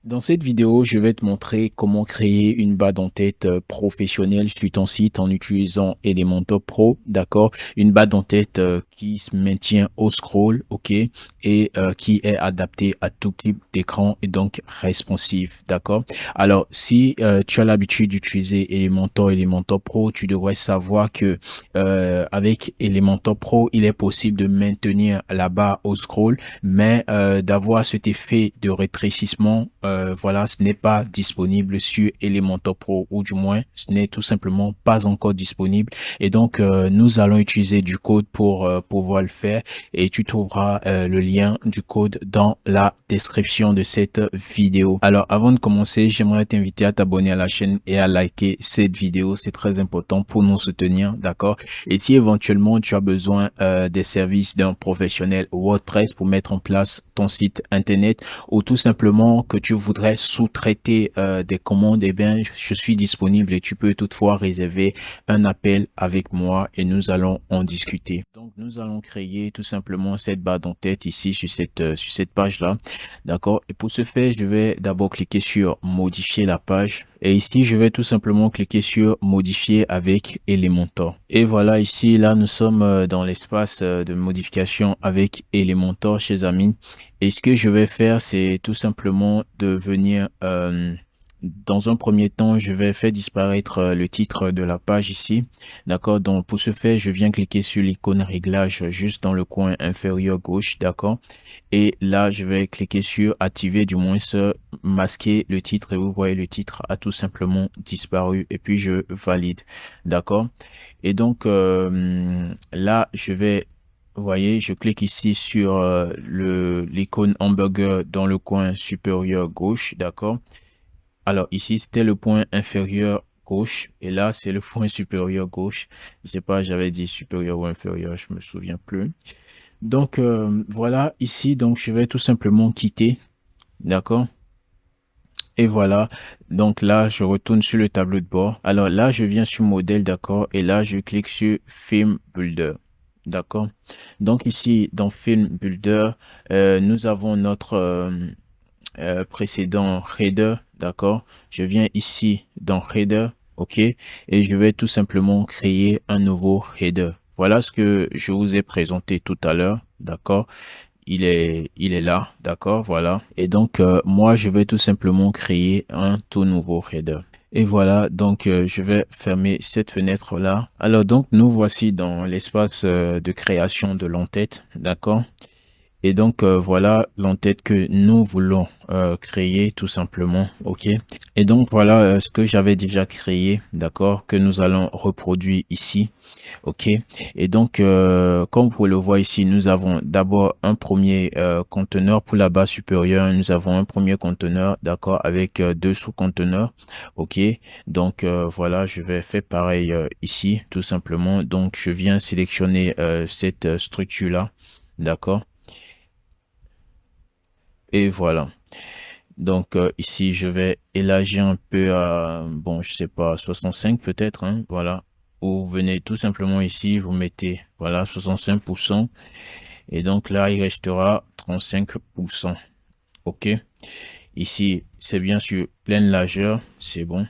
Dans cette vidéo, je vais te montrer comment créer une barre d'entête professionnelle sur ton site en utilisant Elementor Pro, d'accord? Une barre d'entête qui se maintient au scroll, ok? Et qui est adaptée à tout type d'écran et donc responsive, d'accord? Alors, si tu as l'habitude d'utiliser Elementor Pro, tu devrais savoir que avec Elementor Pro, il est possible de maintenir la barre au scroll mais d'avoir cet effet de rétrécissement, voilà, ce n'est pas disponible sur Elementor Pro, ou du moins, ce n'est tout simplement pas encore disponible. Et donc, nous allons utiliser du code pour pouvoir le faire et tu trouveras le lien du code dans la description de cette vidéo. Alors, avant de commencer, j'aimerais t'inviter à t'abonner à la chaîne et à liker cette vidéo. C'est très important pour nous soutenir, d'accord? Et si éventuellement tu as besoin des services d'un professionnel WordPress pour mettre en place ton site internet ou tout simplement que tu voudrais sous-traiter des commandes, eh bien, je suis disponible et tu peux toutefois réserver un appel avec moi et nous allons en discuter. Donc, nous allons créer tout simplement cette barre d'entête ici sur cette page-là. D'accord? Et pour ce faire, je vais d'abord cliquer sur modifier la page. Et ici, je vais tout simplement cliquer sur modifier avec Elementor. Et voilà, ici, là, nous sommes dans l'espace de modification avec Elementor, chers amis. Et ce que je vais faire, c'est tout simplement de venir, dans un premier temps, je vais faire disparaître le titre de la page ici. D'accord? Donc, pour ce faire, je viens cliquer sur l'icône réglage juste dans le coin inférieur gauche. D'accord? Et là, je vais cliquer sur activer, du moins masquer le titre et vous voyez le titre a tout simplement disparu et puis je valide. D'accord? Et donc là, vous voyez, je clique ici sur l'icône hamburger dans le coin supérieur gauche. D'accord? Alors ici, c'était le point inférieur gauche et là, c'est le point supérieur gauche. Je sais pas, j'avais dit supérieur ou inférieur, je me souviens plus. Donc voilà, ici, donc je vais tout simplement quitter, d'accord? Et voilà, donc là, je retourne sur le tableau de bord. Alors là, je viens sur modèle, d'accord? Et là, je clique sur Film Builder, d'accord? Donc ici, dans Film Builder, nous avons notre précédent header, d'accord? Je viens ici dans Header, ok? Et je vais tout simplement créer un nouveau header. Voilà ce que je vous ai présenté tout à l'heure, d'accord? Il est là, d'accord, voilà. Et donc, moi, je vais tout simplement créer un tout nouveau header. Et voilà, donc je vais fermer cette fenêtre-là. Alors, donc, nous voici dans l'espace de création de l'entête, d'accord? Et donc, voilà l'entête que nous voulons créer tout simplement, ok? Et donc, voilà ce que j'avais déjà créé, d'accord? Que nous allons reproduire ici, ok? Et donc, comme vous pouvez le voir ici, nous avons d'abord un premier conteneur pour la base supérieure. Nous avons un premier conteneur, d'accord, avec deux sous-conteneurs, ok? Donc, voilà, je vais faire pareil ici, tout simplement. Donc, je viens sélectionner cette structure-là, d'accord? Et voilà. Donc ici, je vais élargir un peu à, bon, je sais pas, 65 peut-être, hein, voilà. Ou vous venez tout simplement ici, vous mettez, voilà, 65%. Et donc là, il restera 35%. OK. Ici, c'est bien sûr pleine largeur, c'est bon.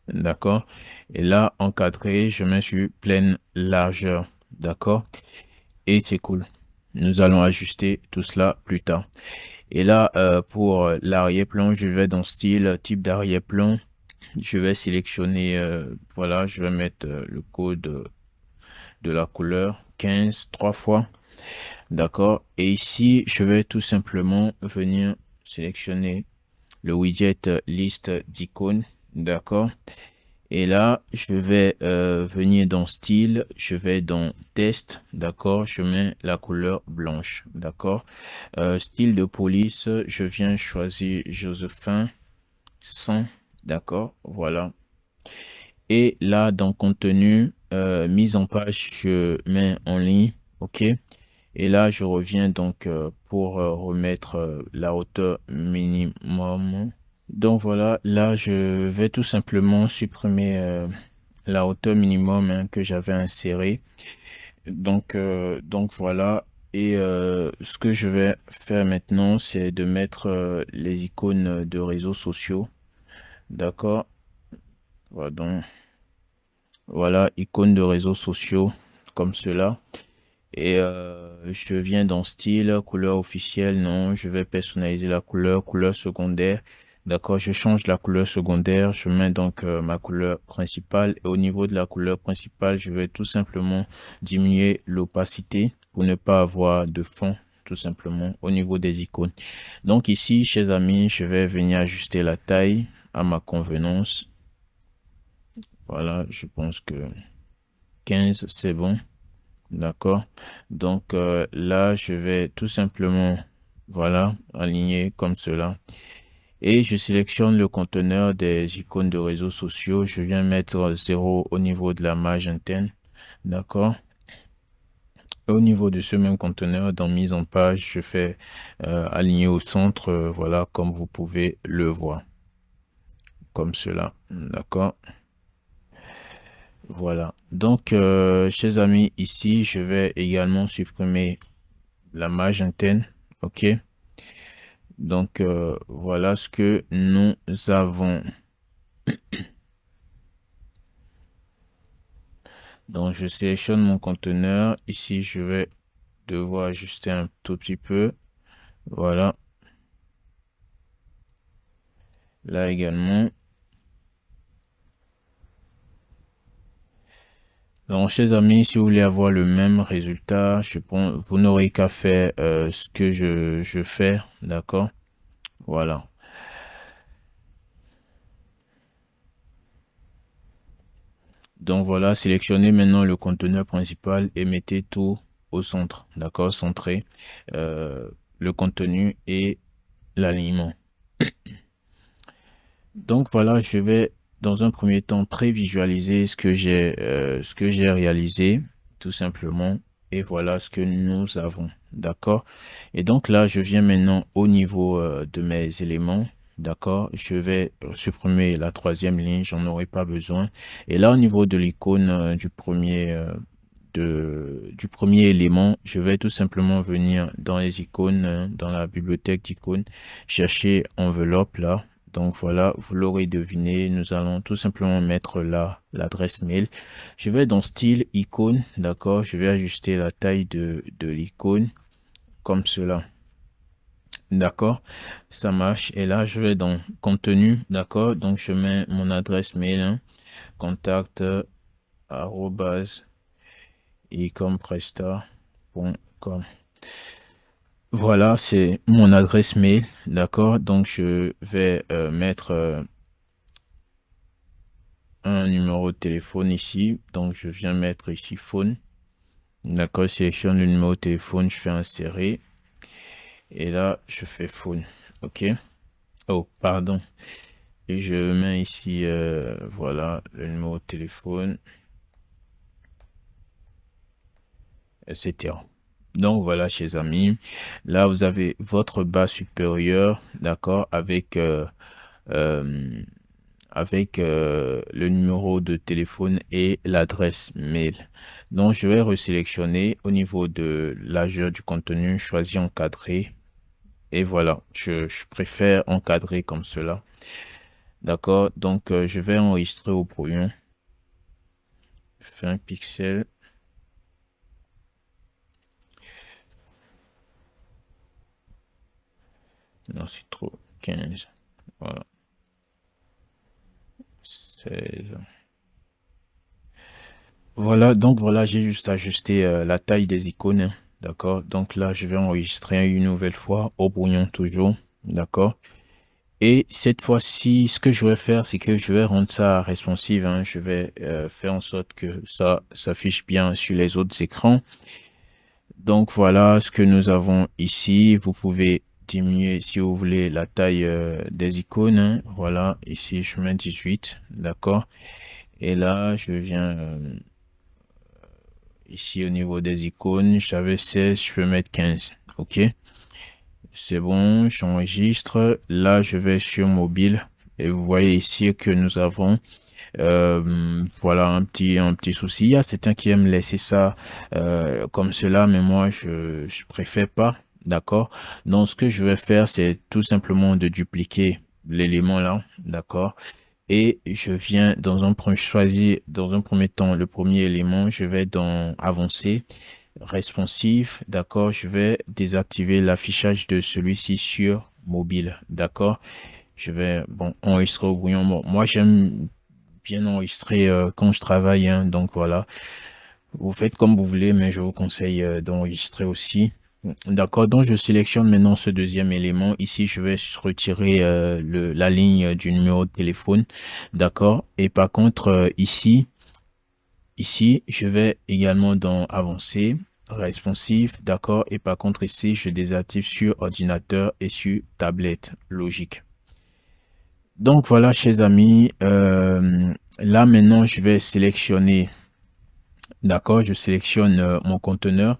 D'accord. Et là, encadré, je mets sur pleine largeur. D'accord. Et c'est cool. Nous allons ajuster tout cela plus tard. Et là, pour l'arrière-plan, je vais dans style, type d'arrière-plan. Je vais sélectionner, voilà, je vais mettre le code de la couleur 15 trois fois. D'accord. Et ici, je vais tout simplement venir sélectionner le widget liste d'icônes. D'accord. Et là, je vais venir dans style, je vais dans test, d'accord, je mets la couleur blanche, d'accord. Style de police, je viens choisir Josephin 100, d'accord, voilà. Et là, dans contenu, mise en page, je mets en ligne, ok. Et là, je reviens donc pour remettre la hauteur minimum. Donc voilà, là, je vais tout simplement supprimer la hauteur minimum hein, que j'avais insérée. Donc voilà. Et ce que je vais faire maintenant, c'est de mettre les icônes de réseaux sociaux. D'accord? Voilà, donc, voilà, icônes de réseaux sociaux comme cela. Et je viens dans style, couleur officielle, non, je vais personnaliser la couleur, couleur secondaire. D'accord, je change la couleur secondaire, je mets donc ma couleur principale. Et au niveau de la couleur principale, je vais tout simplement diminuer l'opacité pour ne pas avoir de fond, tout simplement, au niveau des icônes. Donc ici, chers amis, je vais venir ajuster la taille à ma convenance. Voilà, je pense que 15, c'est bon. D'accord. Donc là, je vais tout simplement, voilà, aligner comme cela. Et je sélectionne le conteneur des icônes de réseaux sociaux. Je viens mettre 0 au niveau de la marge interne. D'accord. Au niveau de ce même conteneur, dans mise en page, je fais aligner au centre, voilà, comme vous pouvez le voir. Comme cela. D'accord. Voilà. Donc, chers amis, ici, je vais également supprimer la marge interne. OK. Donc, voilà ce que nous avons. Donc, je sélectionne mon conteneur. Ici, je vais devoir ajuster un tout petit peu. Voilà. Là également. Donc, chers amis, si vous voulez avoir le même résultat, je pense, vous n'aurez qu'à faire ce que je fais. D'accord? Voilà. Donc voilà, sélectionnez maintenant le conteneur principal et mettez tout au centre, d'accord, centré, euh, le contenu et l'alignement. Donc voilà, je vais dans un premier temps prévisualiser ce que j'ai réalisé, tout simplement, et voilà ce que nous avons, d'accord. Et donc là, je viens maintenant au niveau de mes éléments. D'accord, je vais supprimer la troisième ligne, j'en aurai pas besoin. Et là, au niveau de l'icône du premier élément, je vais tout simplement venir dans les icônes, dans la bibliothèque d'icônes, chercher enveloppe là. Donc voilà, vous l'aurez deviné, nous allons tout simplement mettre là l'adresse mail. Je vais dans style icône, d'accord, je vais ajuster la taille de l'icône comme cela. D'accord, ça marche. Et là, je vais dans contenu, d'accord. Donc, je mets mon adresse mail, hein, contact arobase ecompresta.com. Voilà, c'est mon adresse mail, d'accord. Donc, je vais mettre un numéro de téléphone ici. Donc, je viens mettre ici phone. D'accord, je sélectionne le numéro de téléphone, je fais insérer. Et là, je fais phone. OK. Oh, pardon. Et je mets ici, voilà, le numéro de téléphone, etc. Donc voilà, chers amis, là vous avez votre bas supérieur, d'accord, euh, avec le numéro de téléphone et l'adresse mail. Donc je vais resélectionner au niveau de l'âge du contenu, choisir encadré. Et voilà, je préfère encadrer comme cela. D'accord, donc je vais enregistrer au brouillon. Je fais un pixel. Non, c'est trop. 15. Voilà. 16. Voilà, donc voilà, j'ai juste ajusté la taille des icônes. Hein. D'accord. Donc là, je vais enregistrer une nouvelle fois au brouillon toujours. D'accord. Et cette fois-ci, ce que je vais faire, c'est que je vais rendre ça responsive. Hein. Je vais faire en sorte que ça s'affiche bien sur les autres écrans. Donc voilà ce que nous avons ici. Vous pouvez diminuer si vous voulez la taille des icônes. Hein. Voilà, ici je mets 18, d'accord. Et là, je viens ici au niveau des icônes, j'avais 16, je peux mettre 15, ok. C'est bon, j'enregistre. Là, je vais sur mobile et vous voyez ici que nous avons Voilà un petit souci. Il y a certains qui aiment laisser ça comme cela, mais moi je préfère pas. D'accord. Donc ce que je vais faire, c'est tout simplement de dupliquer l'élément là. D'accord. Et je viens dans un premier choisir dans un premier temps le premier élément. Je vais dans avancer responsive. D'accord. Je vais désactiver l'affichage de celui-ci sur mobile. D'accord. Je vais bon enregistrer au brouillon. Bon, moi j'aime bien enregistré quand je travaille, hein, donc voilà. Vous faites comme vous voulez, mais je vous conseille d'enregistrer aussi. D'accord, donc je sélectionne maintenant ce deuxième élément. Ici, je vais retirer la ligne du numéro de téléphone. D'accord. Et par contre, ici, je vais également dans avancer, responsive. D'accord. Et par contre, ici, je désactive sur ordinateur et sur tablette. Logique. Donc voilà, chers amis, là maintenant, je vais sélectionner. D'accord, je sélectionne mon conteneur.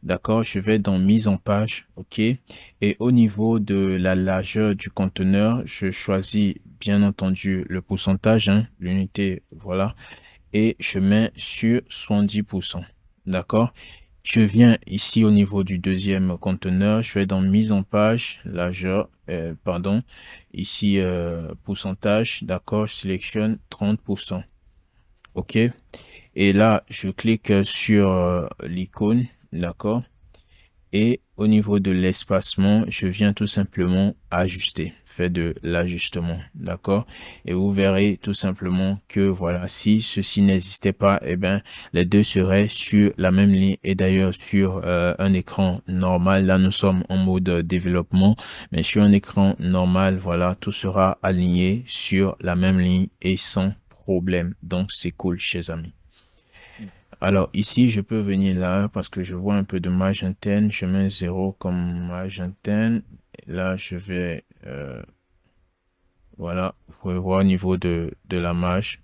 D'accord, je vais dans mise en page. OK. Et au niveau de la largeur du conteneur, je choisis bien entendu le pourcentage, hein, l'unité, voilà. Et je mets sur 70%. D'accord. Je viens ici au niveau du deuxième conteneur. Je vais dans mise en page, largeur, pardon. Ici, pourcentage. D'accord, je sélectionne 30%. OK. Et là, je clique sur l'icône, d'accord? Et au niveau de l'espacement, je viens tout simplement ajuster, faire de l'ajustement, d'accord? Et vous verrez tout simplement que voilà, si ceci n'existait pas, eh ben, les deux seraient sur la même ligne et d'ailleurs sur un écran normal. Là, nous sommes en mode développement, mais sur un écran normal, voilà, tout sera aligné sur la même ligne et sans problème. Donc, c'est cool, chers amis. Alors ici, je peux venir là parce que je vois un peu de marge interne. Je mets 0 comme marge interne. Et là, je vais, voilà, vous pouvez voir au niveau de la marge.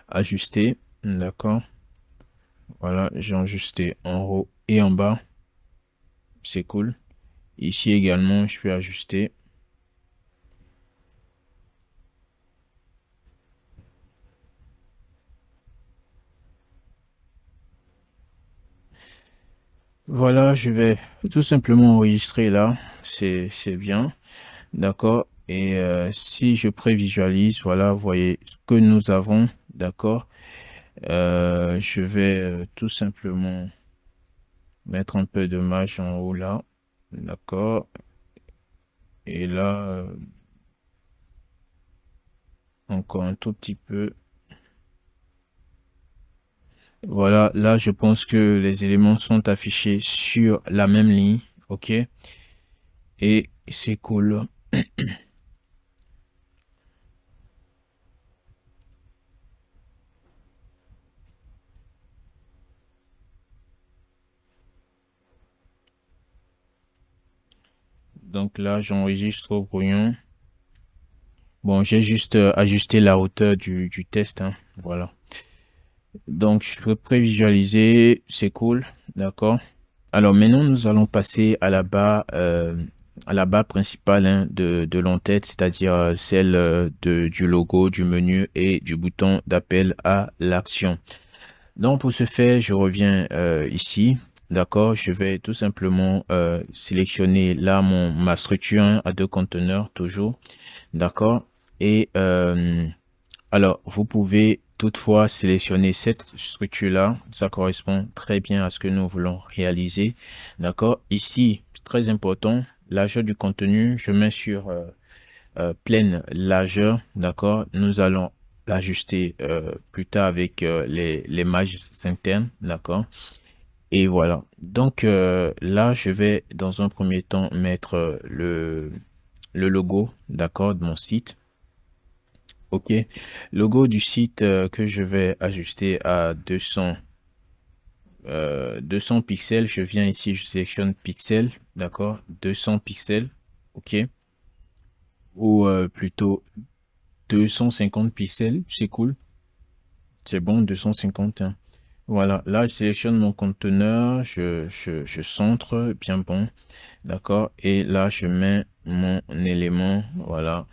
Ajuster, d'accord. Voilà, j'ai ajusté en haut et en bas. C'est cool. Ici également, je peux ajuster. Voilà, je vais tout simplement enregistrer là. C'est bien. D'accord. Et si je prévisualise, voilà, vous voyez ce que nous avons. D'accord. Je vais tout simplement mettre un peu de marge en haut là. D'accord. Et là, encore un tout petit peu. Voilà, là, je pense que les éléments sont affichés sur la même ligne. OK. Et c'est cool. Donc là, j'enregistre au brouillon. Bon, j'ai juste ajusté la hauteur du test, hein. Voilà. Donc, je peux prévisualiser. C'est cool. D'accord. Alors maintenant, nous allons passer à la barre principale, hein, de l'entête, c'est-à-dire celle du logo, du menu et du bouton d'appel à l'action. Donc pour ce faire, je reviens ici. D'accord, je vais tout simplement sélectionner là ma structure, hein, à deux conteneurs toujours. D'accord. Et alors, vous pouvez toutefois sélectionner cette structure-là. Ça correspond très bien à ce que nous voulons réaliser. D'accord. Ici, très important, largeur du contenu, je mets sur pleine largeur. D'accord. Nous allons l'ajuster plus tard avec les marges internes. D'accord. Et voilà. Donc là, je vais dans un premier temps mettre le logo, d'accord, de mon site. OK. Logo du site que je vais ajuster à 200 pixels. Je viens ici, je sélectionne pixels, d'accord, 200 pixels. OK. Ou plutôt 250 pixels, c'est cool. C'est bon, 250, hein. Voilà, là, je sélectionne mon conteneur, je centre, bien bon, d'accord. Et là, je mets mon élément, voilà.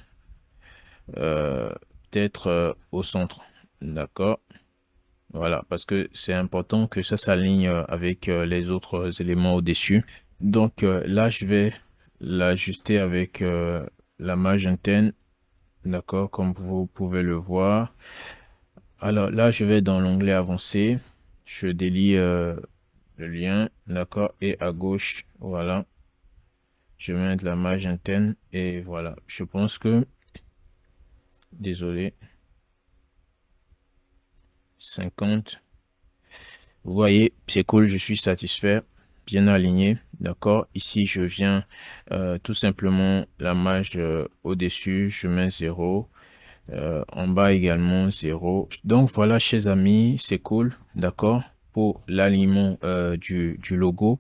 peut-être au centre. D'accord. Voilà, parce que c'est important que ça s'aligne avec les autres éléments au-dessus. Donc là, je vais l'ajuster avec la marge interne. D'accord, comme vous pouvez le voir. Alors là, je vais dans l'onglet avancé. Je délie le lien. D'accord. Et à gauche, voilà. Je mets de la marge interne. Et voilà. Je pense que, désolé, 50. Vous voyez, c'est cool. Je suis satisfait. Bien aligné. D'accord. Ici, je viens tout simplement la marge au-dessus. Je mets 0. En bas également 0. Donc voilà, chers amis, c'est cool, d'accord, pour l'alignement du logo.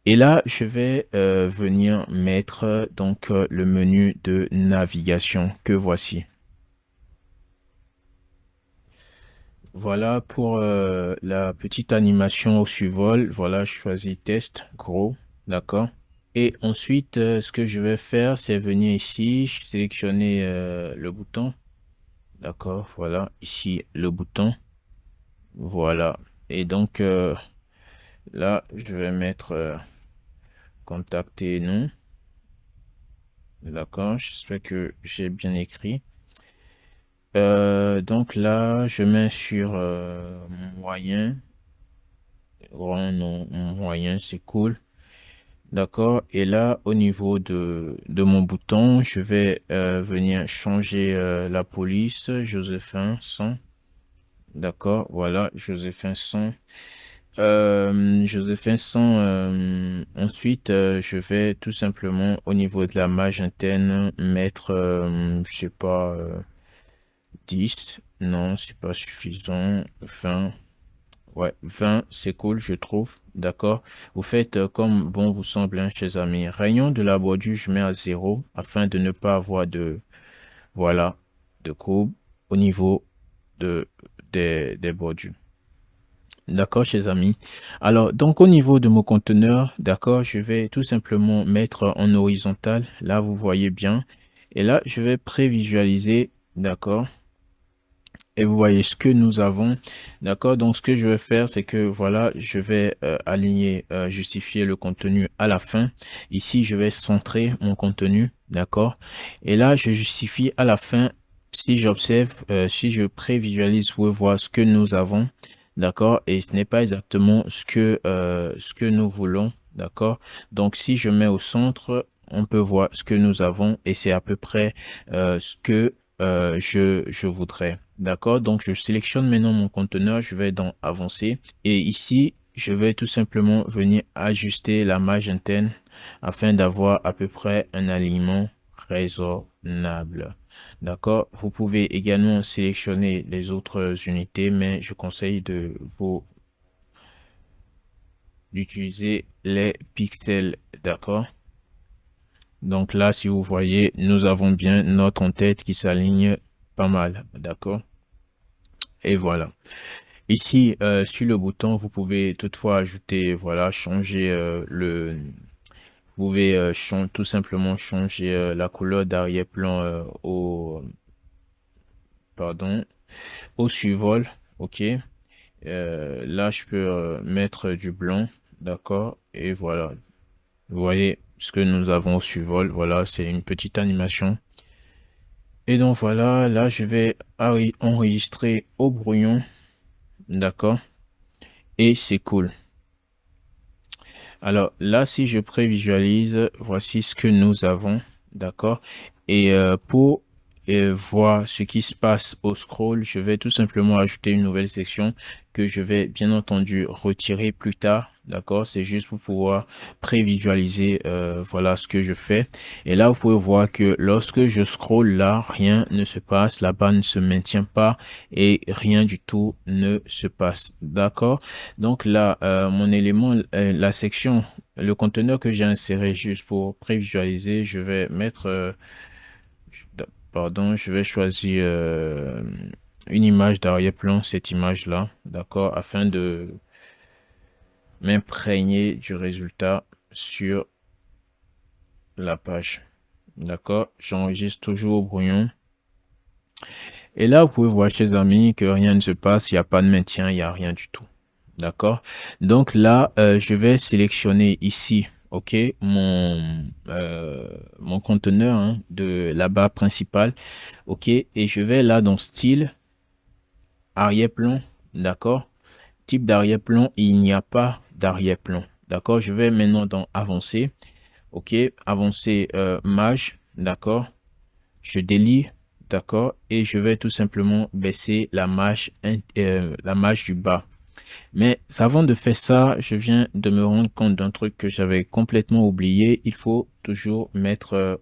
Et là, je vais venir mettre donc le menu de navigation que voici. Voilà pour la petite animation au survol. Voilà, je choisis test gros, d'accord. Et ensuite, ce que je vais faire, c'est venir ici, sélectionner le bouton. D'accord, voilà, ici le bouton. Voilà. Et donc là, je vais mettre contacter nous. D'accord, j'espère que j'ai bien écrit. Donc là, je mets sur moyen. Grand nom moyen, c'est cool. D'accord. Et là, au niveau de mon bouton, je vais venir changer la police. Josephin 100. D'accord, voilà, Josephin 100. Josephin 100. Ensuite, je vais tout simplement au niveau de la marge interne mettre, je sais pas, 10. Non, c'est pas suffisant. 20. Ouais, 20, c'est cool, je trouve. D'accord. Vous faites comme bon vous semble, hein, chers amis. Rayon de la bordure, je mets à 0 afin de ne pas avoir de, voilà, de courbe au niveau de, des bordures. D'accord, chers amis. Alors, donc au niveau de mon conteneur, d'accord, je vais tout simplement mettre en horizontal. Là, vous voyez bien. Et là, je vais prévisualiser, d'accord. Et vous voyez ce que nous avons. D'accord, donc ce que je vais faire, c'est que voilà, je vais aligner, justifier le contenu à la fin. Ici, je vais centrer mon contenu. D'accord. Et là, je justifie à la fin. Si j'observe, si je prévisualise, vous pouvez voir ce que nous avons. D'accord. Et ce n'est pas exactement ce que nous voulons. D'accord. Donc, si je mets au centre, on peut voir ce que nous avons et c'est à peu près ce que je voudrais. D'accord. Donc, je sélectionne maintenant mon conteneur. Je vais dans avancer et ici, je vais tout simplement venir ajuster la marge interne afin d'avoir à peu près un alignement raisonnable. D'accord. Vous pouvez également sélectionner les autres unités, mais je conseille de vous d'utiliser les pixels. D'accord. Donc là, si vous voyez, nous avons bien notre en-tête qui s'aligne pas mal. D'accord. Et voilà. Ici, sur le bouton, vous pouvez toutefois ajouter, voilà, changer vous pouvez tout simplement changer la couleur d'arrière-plan pardon, au survol. Ok. Là, je peux mettre du blanc, d'accord. Et voilà. Vous voyez ce que nous avons au survol. Voilà, c'est une petite animation. Et donc voilà, là, je vais enregistrer au brouillon, d'accord. Et c'est cool. Alors là, si je prévisualise, voici ce que nous avons, d'accord? Et pour voir ce qui se passe au scroll, je vais tout simplement ajouter une nouvelle section que je vais bien entendu retirer plus tard, d'accord? C'est juste pour pouvoir prévisualiser, voilà ce que je fais. Et là, vous pouvez voir que lorsque je scroll là, rien ne se passe, la barre ne se maintient pas et rien du tout ne se passe, d'accord? Donc là, mon élément, la section, le conteneur que j'ai inséré juste pour prévisualiser, je vais mettre, pardon, je vais choisir une image d'arrière-plan, cette image-là, d'accord, afin de m'imprégner du résultat sur la page. D'accord, j'enregistre toujours au brouillon. Et là, vous pouvez voir, chers amis, que rien ne se passe, il n'y a pas de maintien, il n'y a rien du tout. D'accord? Donc là, je vais sélectionner ici, OK, mon conteneur hein, de la barre principale, OK, et je vais là dans style, arrière-plan, d'accord? Type d'arrière-plan, il n'y a pas d'arrière-plan, d'accord? Je vais maintenant dans avancer, OK, avancer mage, d'accord? Je délie, d'accord? Et je vais tout simplement baisser la marge du bas. Mais avant de faire ça, je viens de me rendre compte d'un truc que j'avais complètement oublié. Il faut toujours mettre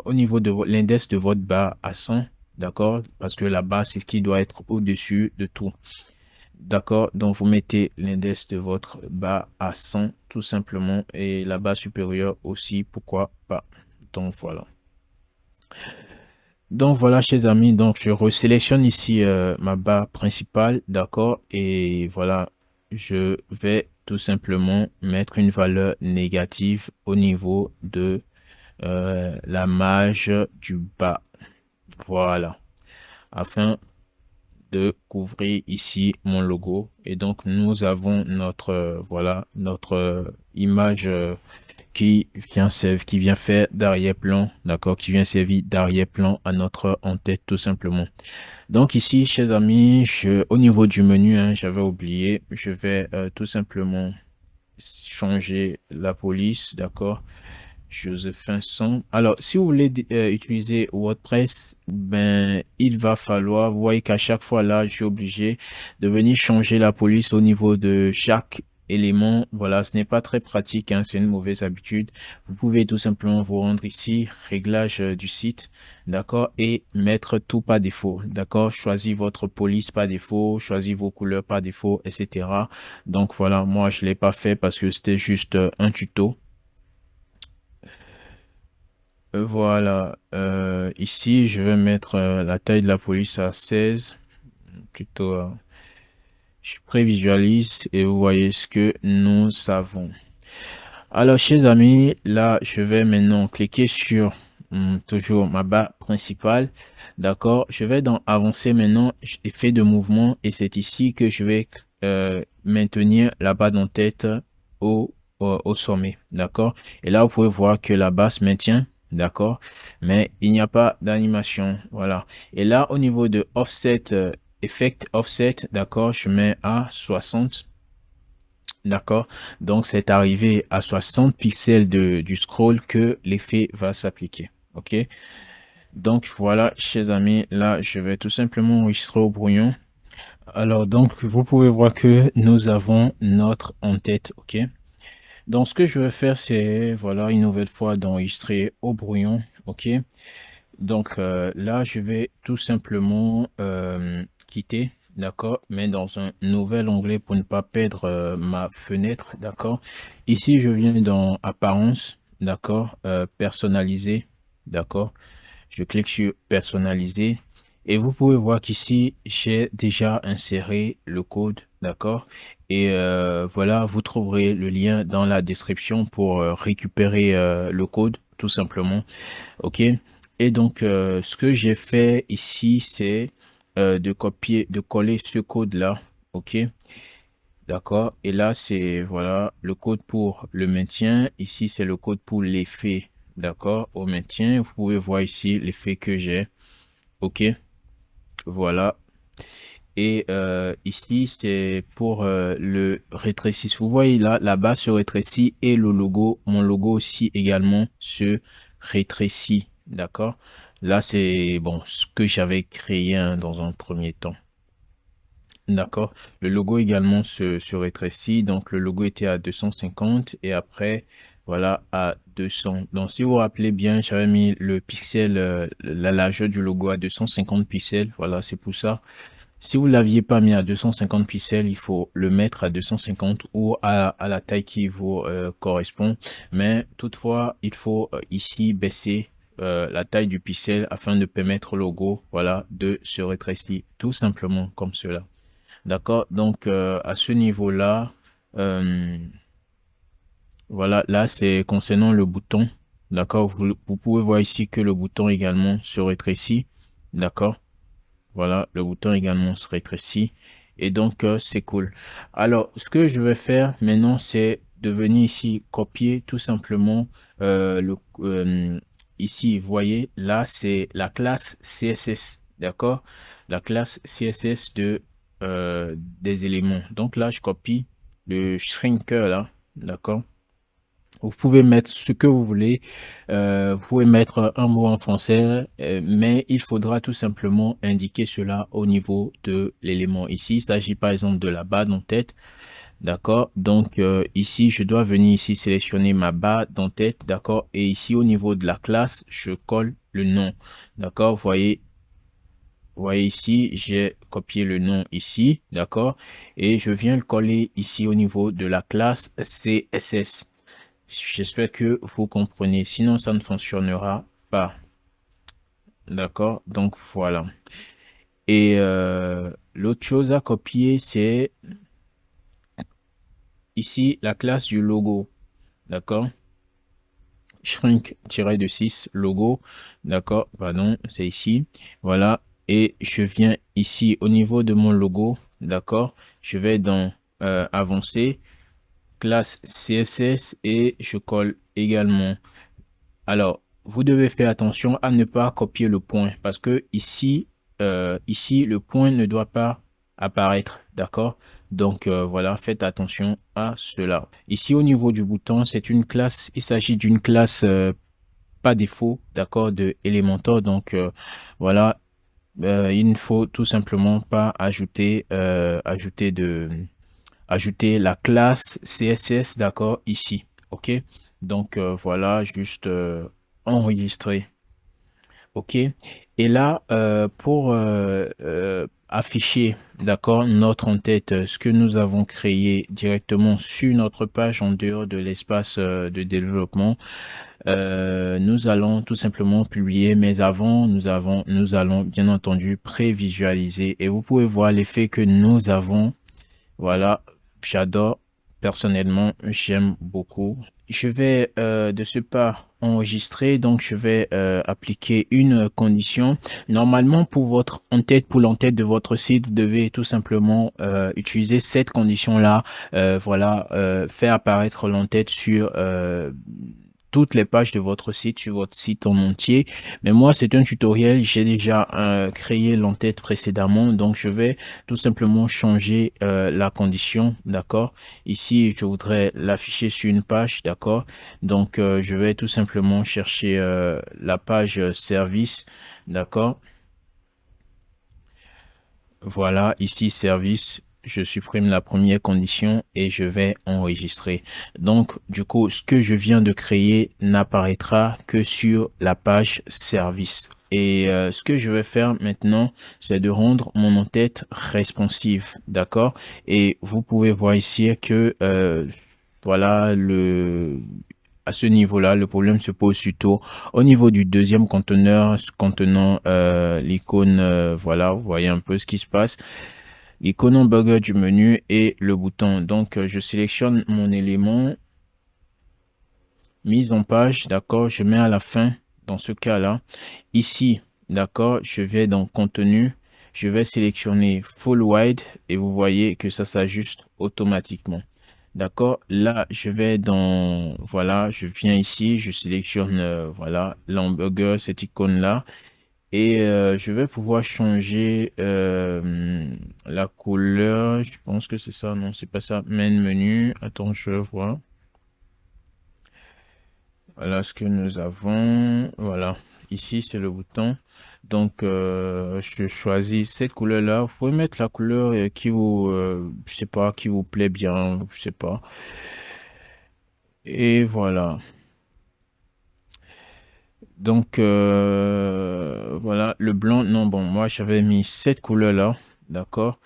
au niveau de l'index de votre bas à 100, d'accord? Parce que la base, c'est ce qui doit être au-dessus de tout. D'accord? Donc, vous mettez l'index de votre bas à 100, tout simplement, et la barre supérieure aussi, pourquoi pas. Donc, voilà. Donc voilà, chers amis, donc je resélectionne ici ma barre principale, d'accord, et voilà, je vais tout simplement mettre une valeur négative au niveau de la marge du bas, voilà, afin de couvrir ici mon logo. Et donc nous avons notre voilà notre image qui vient faire d'arrière-plan, d'accord, qui vient servir d'arrière-plan à notre en-tête tout simplement. Donc ici, chers amis, au niveau du menu, hein, j'avais oublié, je vais tout simplement changer la police, d'accord. Josephin Song. Alors, si vous voulez utiliser WordPress, ben, il va falloir, vous voyez qu'à chaque fois là, je suis obligé de venir changer la police au niveau de chaque élément. Voilà, ce n'est pas très pratique, hein, c'est une mauvaise habitude. Vous pouvez tout simplement vous rendre ici, réglage du site, d'accord, et mettre tout par défaut, d'accord. Choisir votre police par défaut, choisir vos couleurs par défaut, etc. Donc voilà, moi je l'ai pas fait parce que c'était juste un tuto. Voilà, ici je vais mettre la taille de la police à 16, plutôt, je prévisualise et vous voyez ce que nous avons. Alors, chers amis, là je vais maintenant cliquer sur toujours ma barre principale, d'accord. Je vais dans avancer maintenant, effet de mouvement et c'est ici que je vais maintenir la barre d'en-tête au sommet, d'accord. Et là vous pouvez voir que la barre se maintient. D'accord, mais il n'y a pas d'animation, voilà. Et là, au niveau de offset, effect offset, d'accord, je mets à 60, d'accord. Donc, c'est arrivé à 60 pixels du scroll que l'effet va s'appliquer, ok. Donc, voilà, chers amis, là, je vais tout simplement enregistrer au brouillon. Alors, donc, vous pouvez voir que nous avons notre en-tête, ok. Donc, ce que je vais faire, c'est, voilà, une nouvelle fois d'enregistrer au brouillon, ok. Donc là, je vais tout simplement quitter, d'accord, mais dans un nouvel onglet pour ne pas perdre ma fenêtre, d'accord. Ici, je viens dans apparence, d'accord, personnaliser, d'accord. Je clique sur personnaliser et vous pouvez voir qu'ici, j'ai déjà inséré le code, d'accord. Et voilà, vous trouverez le lien dans la description pour récupérer le code, tout simplement. OK. Et donc, ce que j'ai fait ici, c'est de coller ce code-là. OK. D'accord. Et là, c'est, voilà, le code pour le maintien. Ici, c'est le code pour l'effet. D'accord. Au maintien, vous pouvez voir ici l'effet que j'ai. OK. Voilà. Et ici, c'est pour le rétrécissement. Vous voyez là, la base se rétrécit et le logo, mon logo aussi également se rétrécit. D'accord? Là, c'est bon, ce que j'avais créé hein, dans un premier temps. D'accord? Le logo également se rétrécit. Donc, le logo était à 250 et après, voilà, à 200. Donc, si vous vous rappelez bien, j'avais mis le pixel, la largeur du logo à 250 pixels. Voilà, c'est pour ça. Si vous l'aviez pas mis à 250 pixels, il faut le mettre à 250 ou à la taille qui vous correspond. Mais toutefois, il faut ici baisser la taille du pixel afin de permettre au logo, voilà, de se rétrécir tout simplement comme cela. D'accord? Donc, à ce niveau-là, euh, voilà, là, c'est concernant le bouton. D'accord? Vous pouvez voir ici que le bouton également se rétrécit. D'accord? Voilà, le bouton également se rétrécit. Et donc, c'est cool. Alors, ce que je vais faire maintenant, c'est de venir ici, copier tout simplement ici, vous voyez, là, c'est la classe CSS, d'accord? La classe CSS des éléments. Donc là, je copie le shrinker là, d'accord? Vous pouvez mettre ce que vous voulez, vous pouvez mettre un mot en français, mais il faudra tout simplement indiquer cela au niveau de l'élément. Ici, il s'agit par exemple de la barre d'entête, d'accord? Donc ici, je dois venir ici sélectionner ma barre d'entête, d'accord? Et ici, au niveau de la classe, je colle le nom, d'accord? Vous voyez ici, j'ai copié le nom ici, d'accord? Et je viens le coller ici au niveau de la classe CSS. J'espère que vous comprenez. Sinon, ça ne fonctionnera pas. D'accord? Donc, voilà. Et l'autre chose à copier, c'est ici la classe du logo. D'accord? Shrink-de-6 logo. D'accord? Pardon, c'est ici. Voilà. Et je viens ici au niveau de mon logo. D'accord? Je vais dans avancer, classe CSS et je colle également. Alors, vous devez faire attention à ne pas copier le point parce que ici, le point ne doit pas apparaître, d'accord? Donc, voilà, faites attention à cela. Ici, au niveau du bouton, c'est une classe, il s'agit d'une classe pas défaut, d'accord, de Elementor. Donc, voilà, il ne faut tout simplement pas ajouter la classe CSS, d'accord, ici. OK? Donc, voilà, juste enregistrer. OK? Et là, pour afficher, d'accord, notre en-tête, ce que nous avons créé directement sur notre page en dehors de l'espace de développement, nous allons tout simplement publier, mais avant, nous allons bien entendu prévisualiser et vous pouvez voir l'effet que nous avons. Voilà, j'adore. Personnellement, j'aime beaucoup. Je vais de ce pas enregistrer, donc je vais appliquer une condition. Normalement, pour votre en-tête, pour l'en-tête de votre site, vous devez tout simplement utiliser cette condition-là. Voilà, faire apparaître l'en-tête sur toutes les pages de votre site, sur votre site en entier. Mais moi, c'est un tutoriel. J'ai déjà créé l'en-tête précédemment, donc je vais tout simplement changer la condition, d'accord? Ici, je voudrais l'afficher sur une page, d'accord? Donc, je vais tout simplement chercher la page service, d'accord? Voilà, ici service, je supprime la première condition et je vais enregistrer. Donc, du coup, ce que je viens de créer n'apparaîtra que sur la page service. Et ce que je vais faire maintenant, c'est de rendre mon en-tête responsive, d'accord? Et vous pouvez voir ici que voilà à ce niveau-là, le problème se pose surtout au niveau du deuxième conteneur contenant l'icône, voilà, vous voyez un peu ce qui se passe. L'icône hamburger du menu et le bouton. Donc, je sélectionne mon élément, mise en page, d'accord, je mets à la fin dans ce cas-là. Ici, d'accord, je vais dans contenu, je vais sélectionner full wide et vous voyez que ça s'ajuste automatiquement. D'accord, là je vais dans, voilà, je viens ici, je sélectionne, voilà, l'hamburger, cette icône là, et je vais pouvoir changer la couleur, je pense que c'est ça, non, c'est pas ça, main menu, attends, je vois, voilà ce que nous avons, voilà, ici c'est le bouton, donc je choisis cette couleur là, vous pouvez mettre la couleur qui vous, je sais pas, qui vous plaît bien, je sais pas, et voilà. Donc, voilà, le blanc, non, bon, moi, j'avais mis cette couleur-là, d'accord.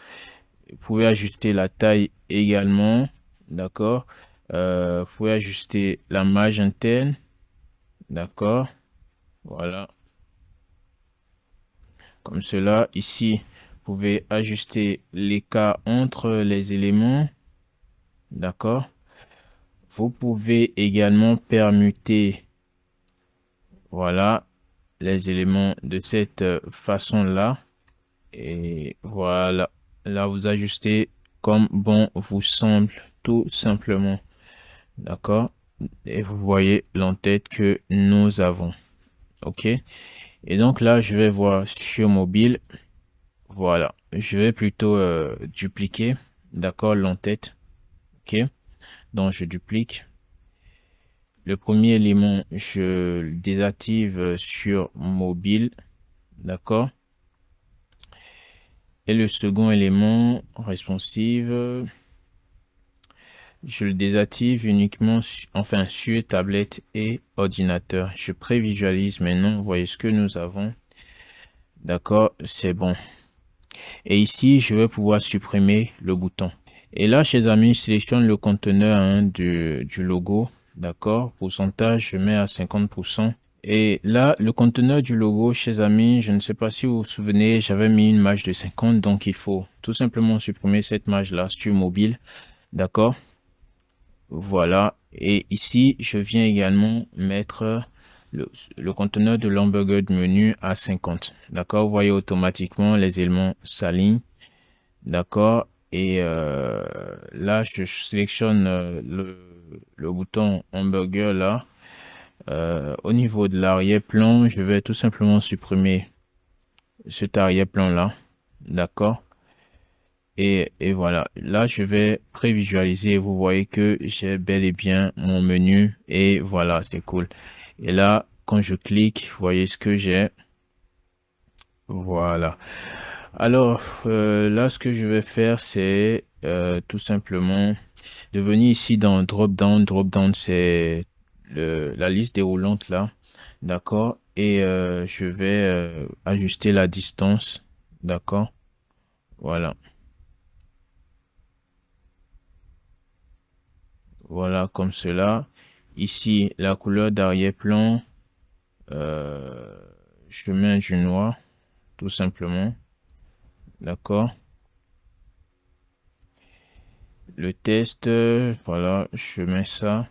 Vous pouvez ajuster la taille également, d'accord. Vous pouvez ajuster la marge interne, d'accord. Voilà, comme cela. Ici, vous pouvez ajuster l'écart entre les éléments, d'accord. Vous pouvez également permuter, voilà, les éléments de cette façon-là. Et voilà. Là, vous ajustez comme bon vous semble, tout simplement. D'accord? Et vous voyez l'entête que nous avons. OK? Et donc là, je vais voir sur mobile. Voilà. Je vais plutôt dupliquer. D'accord? L'entête. OK? Donc, je duplique. Le premier élément, je le désactive sur mobile. D'accord? Et le second élément, responsive, je le désactive uniquement, sur tablette et ordinateur. Je prévisualise maintenant. Vous voyez ce que nous avons. D'accord? C'est bon. Et ici, je vais pouvoir supprimer le bouton. Et là, chers amis, je sélectionne le conteneur du logo. D'accord? Pourcentage, je mets à 50%. Et là, le conteneur du logo, chers amis, je ne sais pas si vous vous souvenez, j'avais mis une marge de 50, donc il faut tout simplement supprimer cette marge-là sur mobile. D'accord? Voilà. Et ici, je viens également mettre le conteneur de l'hamburger de menu à 50. D'accord? Vous voyez automatiquement les éléments s'alignent. D'accord? Et là, je sélectionne le bouton hamburger là. Au niveau de l'arrière-plan, je vais tout simplement supprimer cet arrière-plan là. D'accord? Et voilà, là je vais prévisualiser. Vous voyez que j'ai bel et bien mon menu et voilà, c'est cool. Et là, quand je clique, vous voyez ce que j'ai. Voilà. Alors là, ce que je vais faire, c'est tout simplement de venir ici dans Drop Down. Drop Down, c'est la liste déroulante là. D'accord. Et je vais ajuster la distance. D'accord. Voilà. Voilà, comme cela. Ici, la couleur d'arrière-plan, je mets du noir, tout simplement. D'accord. Le test, voilà, je mets ça.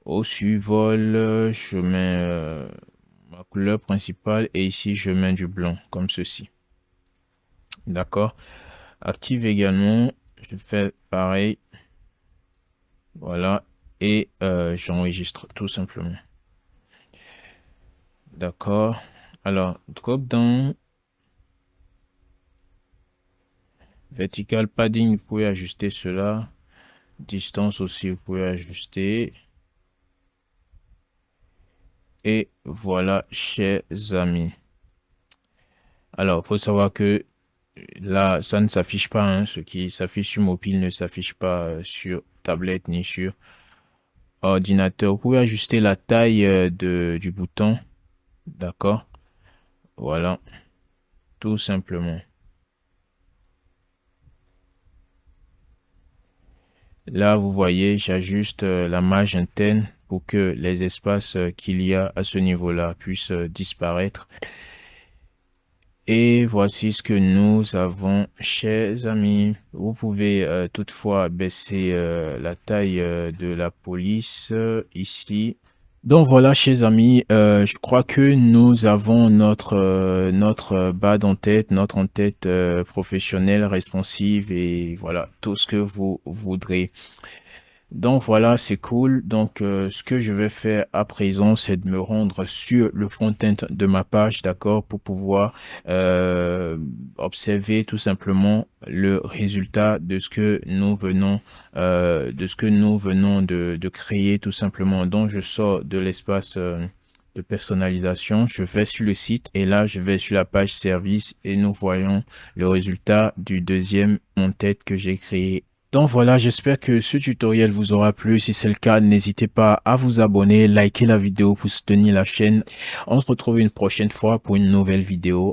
Au survol, je mets ma couleur principale et ici, je mets du blanc, comme ceci. D'accord. Active également, je fais pareil. Voilà. Et j'enregistre tout simplement. D'accord. Alors, drop down. Vertical padding, vous pouvez ajuster cela. Distance aussi, vous pouvez ajuster. Et voilà, chers amis. Alors, il faut savoir que là, ça ne s'affiche pas. Hein, ce qui s'affiche sur mobile ne s'affiche pas sur tablette ni sur ordinateur. Vous pouvez ajuster la taille du bouton. D'accord. Voilà. Tout simplement. Là, vous voyez, j'ajuste la marge interne pour que les espaces qu'il y a à ce niveau-là puissent disparaître. Et voici ce que nous avons, chers amis. Vous pouvez toutefois baisser la taille de la police ici. Donc voilà, chers amis, je crois que nous avons notre badge en tête, notre en-tête professionnelle, responsive et voilà, tout ce que vous voudrez. Donc voilà, c'est cool. Donc ce que je vais faire à présent, c'est de me rendre sur le front-end de ma page, d'accord, pour pouvoir observer tout simplement le résultat de ce que nous venons de créer tout simplement. Donc je sors de l'espace de personnalisation, je vais sur le site et là je vais sur la page service et nous voyons le résultat du deuxième en-tête que j'ai créé. Donc voilà, j'espère que ce tutoriel vous aura plu. Si c'est le cas, n'hésitez pas à vous abonner, liker la vidéo pour soutenir la chaîne. On se retrouve une prochaine fois pour une nouvelle vidéo.